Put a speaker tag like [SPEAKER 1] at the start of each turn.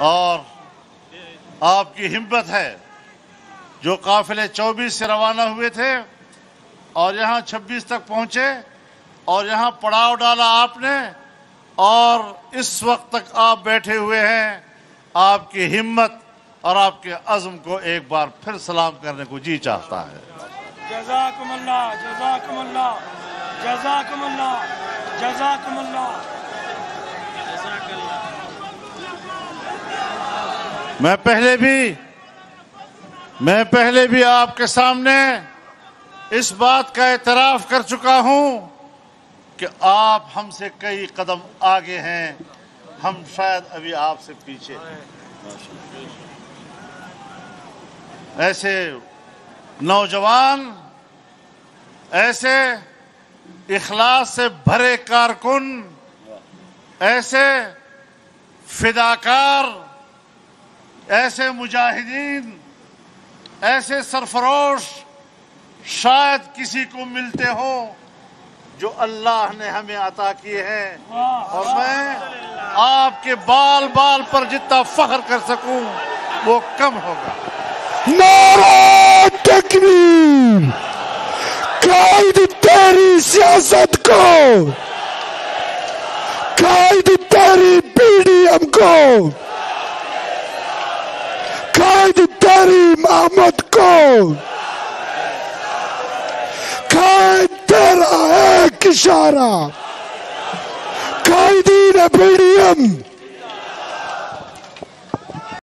[SPEAKER 1] اور آپ کی ہمت ہے جو قافلے 24 سے روانہ ہوئے تھے اور یہاں 26 تک پہنچے اور یہاں پڑاؤ ڈالا آپ نے اور اس وقت تک آپ بیٹھے ہوئے ہیں. آپ کی ہمت اور آپ کے عزم کو ایک بار پھر سلام کرنے کو جی چاہتا ہے.
[SPEAKER 2] جزاکم اللہ، جزاکم اللہ، جزاکم اللہ، جزاکم اللہ.
[SPEAKER 1] میں پہلے بھی آپ کے سامنے اس بات کا اعتراف کر چکا ہوں کہ آپ ہم سے کئی قدم آگے ہیں، ہم شاید ابھی آپ سے پیچھے ہیں. ایسے نوجوان، ایسے اخلاص سے بھرے کارکن، ایسے فداکار، ایسے مجاہدین، ایسے سرفروش شاید کسی کو ملتے ہو جو اللہ نے ہمیں عطا کیے ہیں. اور میں آپ کے بال بال پر جتنا فخر کر سکوں وہ کم ہوگا.
[SPEAKER 3] نعرہ تکبیر! قائد تیری سیاست کو، قائد تیری پی ڈی ایم کو، قائد تیری محمد کو، قائد تیرا ایک اشارہ، قائدین پی ڈی ایم